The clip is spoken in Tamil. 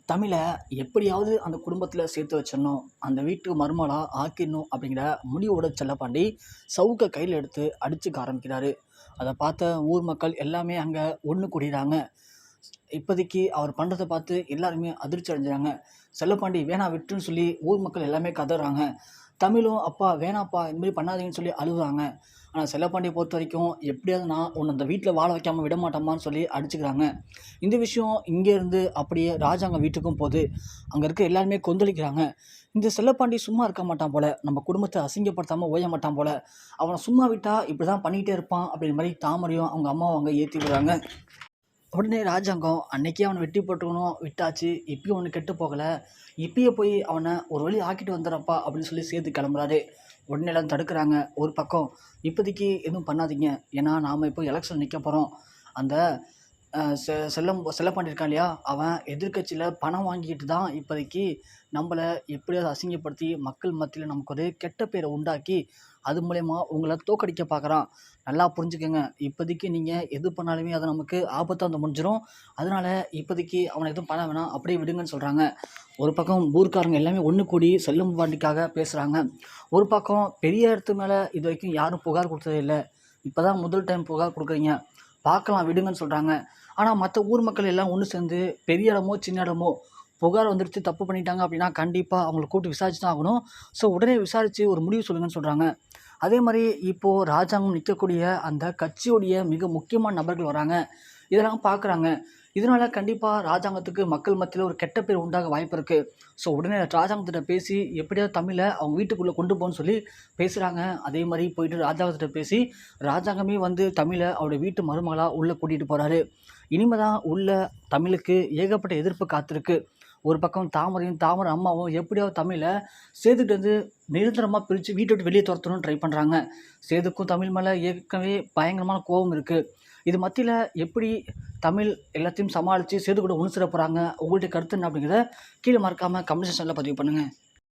தமிழை எப்படியாவது அந்த குடும்பத்தில் சேர்த்து வச்சிடணும், அந்த வீட்டுக்கு மருமகளாக ஆக்கிடணும் அப்படிங்கிற முடிவோட செல்லப்பாண்டி சவுக்கை கையில் எடுத்து அடிச்சுக்க ஆரம்பிக்கிறாரு. அதை பார்த்த ஊர் மக்கள் எல்லாமே அங்கே ஒன்று கூடிறாங்க. இப்போதைக்கு அவர் பண்ணுறதை பார்த்து எல்லாருமே அதிர்ச்சி அடைஞ்சாங்க. செல்லப்பாண்டி வேணா விட்டுன்னு சொல்லி ஊர் மக்கள் எல்லாமே கதறாங்க. தமிழும் அப்பா வேணாப்பா இதுமாரி பண்ணாதீங்கன்னு சொல்லி அழுகுறாங்க. ஆனால் செல்லப்பாண்டியை பொறுத்த வரைக்கும் எப்படியாவது நான் உன்னை அந்த வீட்டில் வாழ வைக்காமல் விட மாட்டோமான்னு சொல்லி அடிச்சுக்கிறாங்க. இந்த விஷயம் இங்கேருந்து அப்படியே ராஜாங்க வீட்டுக்கும் போது அங்கே இருக்க எல்லாருமே கொந்தளிக்கிறாங்க. இந்த செல்லப்பாண்டி சும்மா இருக்க மாட்டான் போல, நம்ம குடும்பத்தை அசிங்கப்படுத்தாமல் ஓய மாட்டான் போல, அவனை சும்மா விட்டால் இப்படி தான் பண்ணிக்கிட்டே இருப்பான் அப்படின்ற மாதிரி தாமரையும் அவங்க அம்மாவும் அங்கே ஏற்றி விடுறாங்க. உடனே ராஜாங்கம் அன்னைக்கே அவனை வெட்டி போட்டுக்கணும், விட்டாச்சு, இப்பயும் அவனுக்கு கெட்டு போகலை, இப்பயே போய் அவனை ஒரு வழி ஆக்கிட்டு வந்துடுறப்பா அப்படின்னு சொல்லி சேர்த்து கிளம்புறாரு. உடனே எல்லாம் தடுக்கிறாங்க. ஒரு பக்கம் இப்போதைக்கு எதுவும் பண்ணாதீங்க, ஏன்னா நாம் இப்போ எலெக்ஷன் நிற்க போகிறோம். அந்த செல்லப்பாண்டி இருக்கான் இல்லையா, அவன் எதிர்கட்சியில் பணம் வாங்கிக்கிட்டு தான் இப்போதைக்கு நம்மளை எப்படியாவது அசிங்கப்படுத்தி மக்கள் மத்தியில் நமக்கு ஒரு கெட்ட பேரை உண்டாக்கி அது மூலயமா உங்களை தோக்கடிக்க பார்க்குறான். நல்லா புரிஞ்சுக்கோங்க, இப்போதைக்கு நீங்கள் எது பண்ணாலுமே அது நமக்கு ஆபத்தாக வந்து முடிஞ்சிடும். அதனால் இப்போதைக்கு அவனை எதுவும் பண்ண வேணாம், அப்படியே விடுங்கன்னு சொல்கிறாங்க. ஒரு பக்கம் ஊர்க்காரங்க எல்லாமே ஒன்று கூடி செல்லப்பாண்டிக்காக பேசுகிறாங்க. ஒரு பக்கம் பெரிய இடத்து மேலே இது வரைக்கும் யாரும் புகார் கொடுத்ததே இல்லை, இப்போ தான் முதல் டைம் புகார் கொடுக்குறீங்க, பார்க்கலாம் விடுங்கன்னு சொல்கிறாங்க. ஆனால் மற்ற ஊர் மக்கள் எல்லாம் ஒன்று சேர்ந்து பெரிய இடமோ சின்ன இடமோ புகார் வந்துடுச்சு, தப்பு பண்ணிட்டாங்க அப்படின்னா கண்டிப்பாக அவங்களை கூப்பிட்டு விசாரிச்சு தான் ஆகணும். ஸோ உடனே விசாரித்து ஒரு முடிவு சொல்லுங்கன்னு சொல்கிறாங்க. அதே மாதிரி இப்போது ராஜாங்கம் நிற்கக்கூடிய அந்த கட்சியுடைய மிக முக்கியமான நபர்கள் வராங்க, இதெல்லாம் பார்க்குறாங்க. இதனால் கண்டிப்பாக ராஜாங்கத்துக்கு மக்கள் மத்தியில் ஒரு கெட்ட பேர் உண்டாக வாய்ப்பு இருக்குது. ஸோ உடனே ராஜாங்கத்திட்ட பேசி எப்படியாவது தமிழை அவங்க வீட்டுக்குள்ளே கொண்டு போகணும்னு சொல்லி பேசுகிறாங்க. அதே மாதிரி போயிட்டு ராஜாங்கத்திட்ட பேசி ராஜாங்கமே வந்து தமிழை அவருடைய வீட்டு மருமகளாக உள்ளே கூட்டிகிட்டு போகிறாரு. இனிமே தான் உள்ள தமிழுக்கு ஏகப்பட்ட எதிர்ப்பு காத்திருக்கு. ஒரு பக்கம் தாமரை அம்மாவும் எப்படியாவது தமிழை சேதுக்கிட்ட வந்து நிரந்தரமாக பிரித்து வீட்டை விட்டு வெளியே துரத்தணும்னு ட்ரை பண்ணுறாங்க. சேதுக்கும் தமிழ் மேலே ஏற்கனவே பயங்கரமான கோபம் இருக்குது. இது மத்தியில் எப்படி தமிழ் எல்லாத்தையும் சமாளித்து சேது கூட ஒன்று சேர போகிறாங்க, உங்கள்கிட்ட கருத்து என்ன அப்படிங்கிறத கீழே மறக்காமல் கமெண்ட் செக்ஷனில் பதிவு பண்ணுங்கள்.